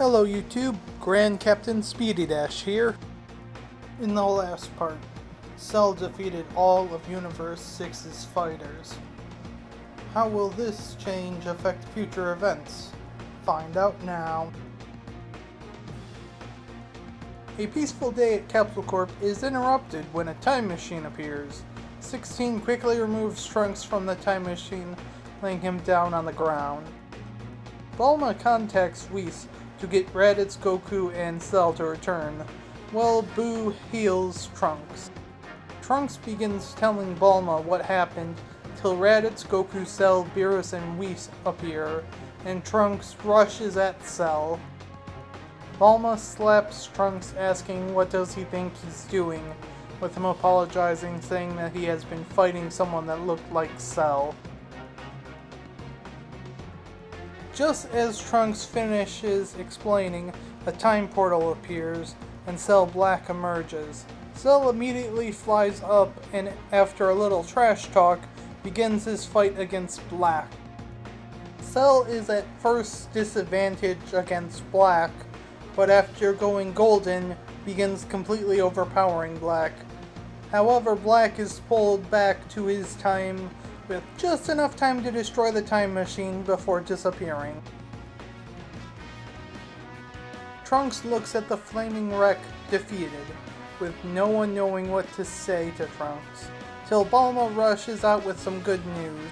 Hello YouTube, Grand Captain Speedy Dash here. In the last part, Cell defeated all of Universe 6's fighters. How will this change affect future events? Find out now. A peaceful day at Capsule Corp is interrupted when a time machine appears. 16 quickly removes Trunks from the time machine, laying him down on the ground. Bulma contacts Whis to get Raditz, Goku, and Cell to return, while Boo heals Trunks. Trunks begins telling Bulma what happened till Raditz, Goku, Cell, Beerus, and Whis appear, and Trunks rushes at Cell. Bulma slaps Trunks, asking what does he think he's doing, with him apologizing, saying that he has been fighting someone that looked like Cell. Just as Trunks finishes explaining, a time portal appears, and Cell Black emerges. Cell immediately flies up, and after a little trash talk, begins his fight against Black. Cell is at first disadvantaged against Black, but after going golden, begins completely overpowering Black. However, Black is pulled back to his time with just enough time to destroy the time machine before disappearing. Trunks looks at the flaming wreck defeated, with no one knowing what to say to Trunks, till Bulma rushes out with some good news.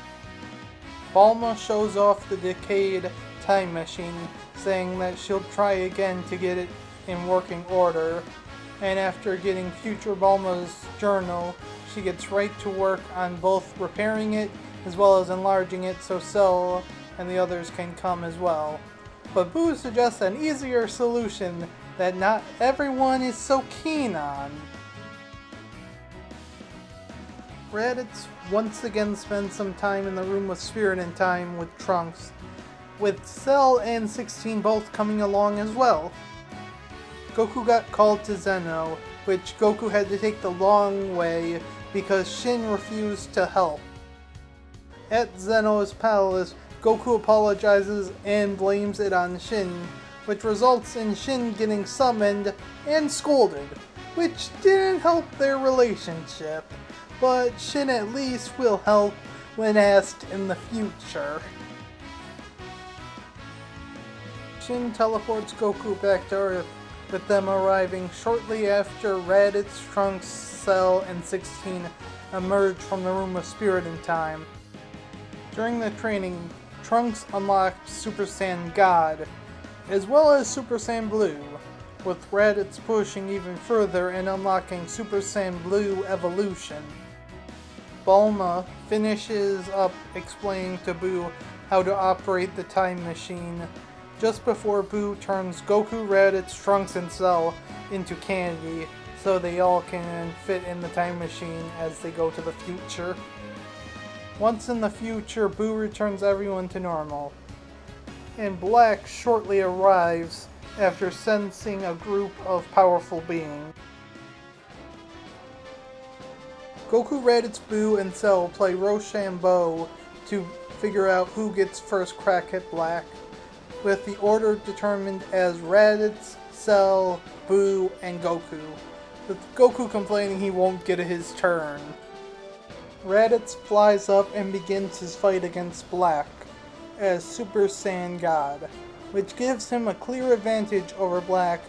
Bulma shows off the decayed time machine, saying that she'll try again to get it in working order, and after getting future Bulma's journal, she gets right to work on both repairing it as well as enlarging it so Cell and the others can come as well. But Boo suggests an easier solution that not everyone is so keen on. Raditz once again spends some time in the room of Spirit and Time with Trunks, with Cell and 16 both coming along as well. Goku got called to Zeno, which Goku had to take the long way because Shin refused to help. At Zeno's palace, Goku apologizes and blames it on Shin, which results in Shin getting summoned and scolded, which didn't help their relationship, but Shin at least will help when asked in the future. Shin teleports Goku back to Earth, with them arriving shortly after Raditz, Trunks, Cell, and 16 emerge from the Room of Spirit and Time. During the training, Trunks unlocked Super Saiyan God, as well as Super Saiyan Blue, with Raditz pushing even further and unlocking Super Saiyan Blue Evolution. Bulma finishes up explaining to Boo how to operate the time machine, just before Boo turns Goku, Raditz, Trunks, and Cell into candy, so they all can fit in the time machine as they go to the future. Once in the future, Boo returns everyone to normal, and Black shortly arrives after sensing a group of powerful beings. Goku, Raditz, Boo, and Cell play Rochambeau to figure out who gets first crack at Black, with the order determined as Raditz, Cell, Boo, and Goku, with Goku complaining he won't get his turn. Raditz flies up and begins his fight against Black as Super Saiyan God, which gives him a clear advantage over Black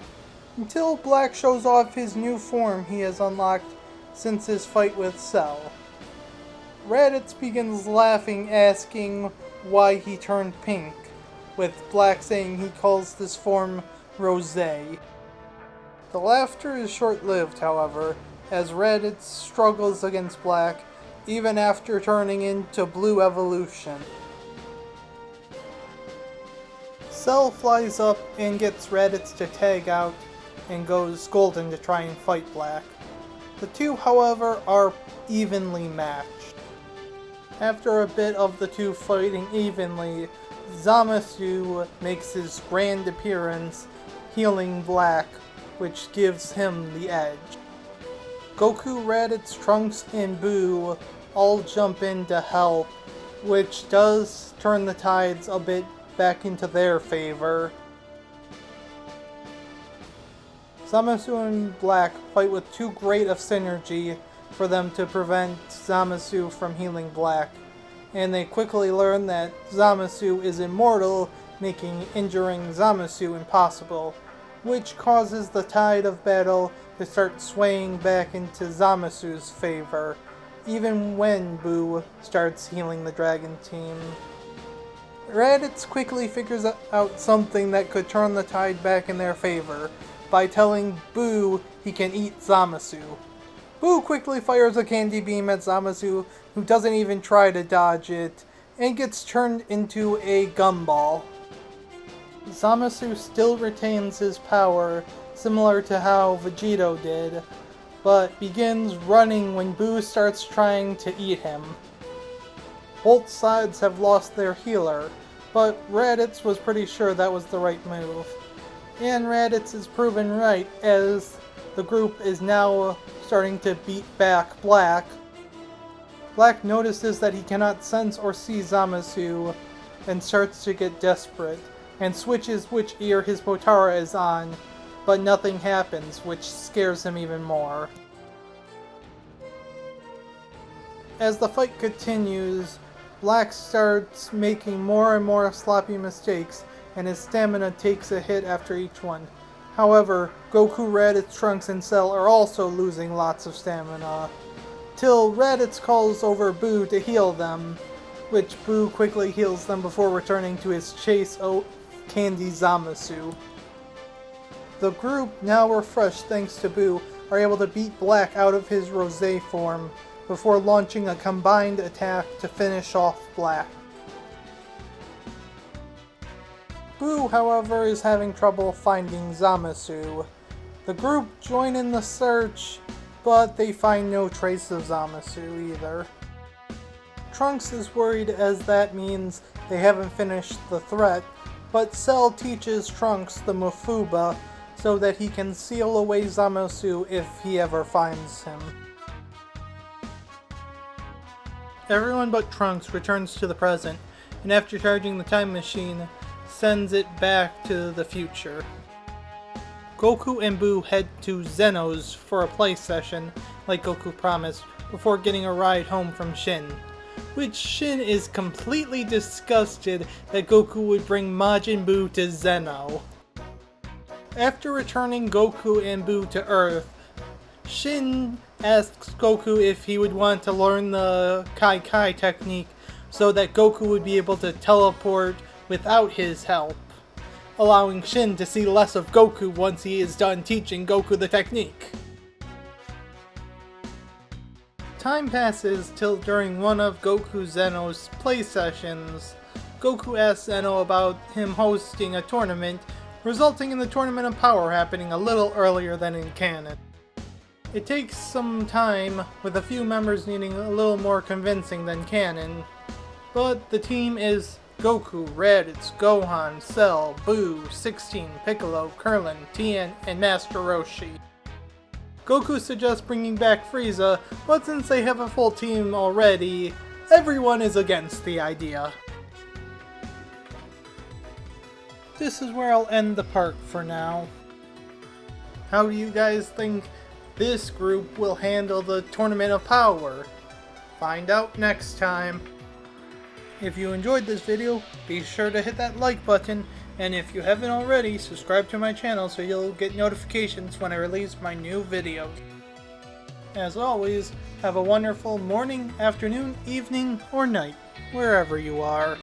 until Black shows off his new form he has unlocked since his fight with Cell. Raditz begins laughing, asking why he turned pink, with Black saying he calls this form Rosé. The laughter is short-lived, however, as Raditz struggles against Black even after turning into Blue Evolution. Cell flies up and gets Raditz to tag out and goes golden to try and fight Black. The two, however, are evenly matched. After a bit of the two fighting evenly, Zamasu makes his grand appearance, healing Black, which gives him the edge. Goku, Raditz, Trunks, and Boo all jump in to help, which does turn the tides a bit back into their favor. Zamasu and Black fight with too great of synergy for them to prevent Zamasu from healing Black, and they quickly learn that Zamasu is immortal, making injuring Zamasu impossible, which causes the tide of battle to start swaying back into Zamasu's favor, even when Boo starts healing the Dragon Team. Raditz quickly figures out something that could turn the tide back in their favor, by telling Boo he can eat Zamasu. Boo quickly fires a candy beam at Zamasu, who doesn't even try to dodge it, and gets turned into a gumball. Zamasu still retains his power, similar to how Vegito did, but begins running when Boo starts trying to eat him. Both sides have lost their healer, but Raditz was pretty sure that was the right move. And Raditz is proven right, as the group is now starting to beat back Black. Black notices that he cannot sense or see Zamasu, and starts to get desperate, and switches which ear his Potara is on, but nothing happens, which scares him even more. As the fight continues, Black starts making more and more sloppy mistakes, and his stamina takes a hit after each one. However, Goku, Raditz, Trunks, and Cell are also losing lots of stamina, till Raditz calls over Boo to heal them, which Boo quickly heals them before returning to his chase of Candy Zamasu. The group, now refreshed thanks to Boo, are able to beat Black out of his Rosé form, before launching a combined attack to finish off Black. Boo, however, is having trouble finding Zamasu. The group join in the search, but they find no trace of Zamasu either. Trunks is worried, as that means they haven't finished the threat, but Cell teaches Trunks the Mufuba so that he can seal away Zamasu if he ever finds him. Everyone but Trunks returns to the present, and after charging the time machine, sends it back to the future. Goku and Boo head to Zeno's for a play session, like Goku promised, before getting a ride home from Shin, which Shin is completely disgusted that Goku would bring Majin Buu to Zeno. After returning Goku and Boo to Earth, Shin asks Goku if he would want to learn the Kai Kai technique so that Goku would be able to teleport without his help, allowing Shin to see less of Goku once he is done teaching Goku the technique. Time passes till during one of Goku Zeno's play sessions, Goku asks Zeno about him hosting a tournament, resulting in the Tournament of Power happening a little earlier than in canon. It takes some time, with a few members needing a little more convincing than canon, but the team is Goku, Raditz, Gohan, Cell, Boo, 16, Piccolo, Krillin, Tien, and Master Roshi. Goku suggests bringing back Frieza, but since they have a full team already, everyone is against the idea. This is where I'll end the part for now. How do you guys think this group will handle the Tournament of Power? Find out next time. If you enjoyed this video, be sure to hit that like button, and if you haven't already, subscribe to my channel so you'll get notifications when I release my new videos. As always, have a wonderful morning, afternoon, evening, or night, wherever you are.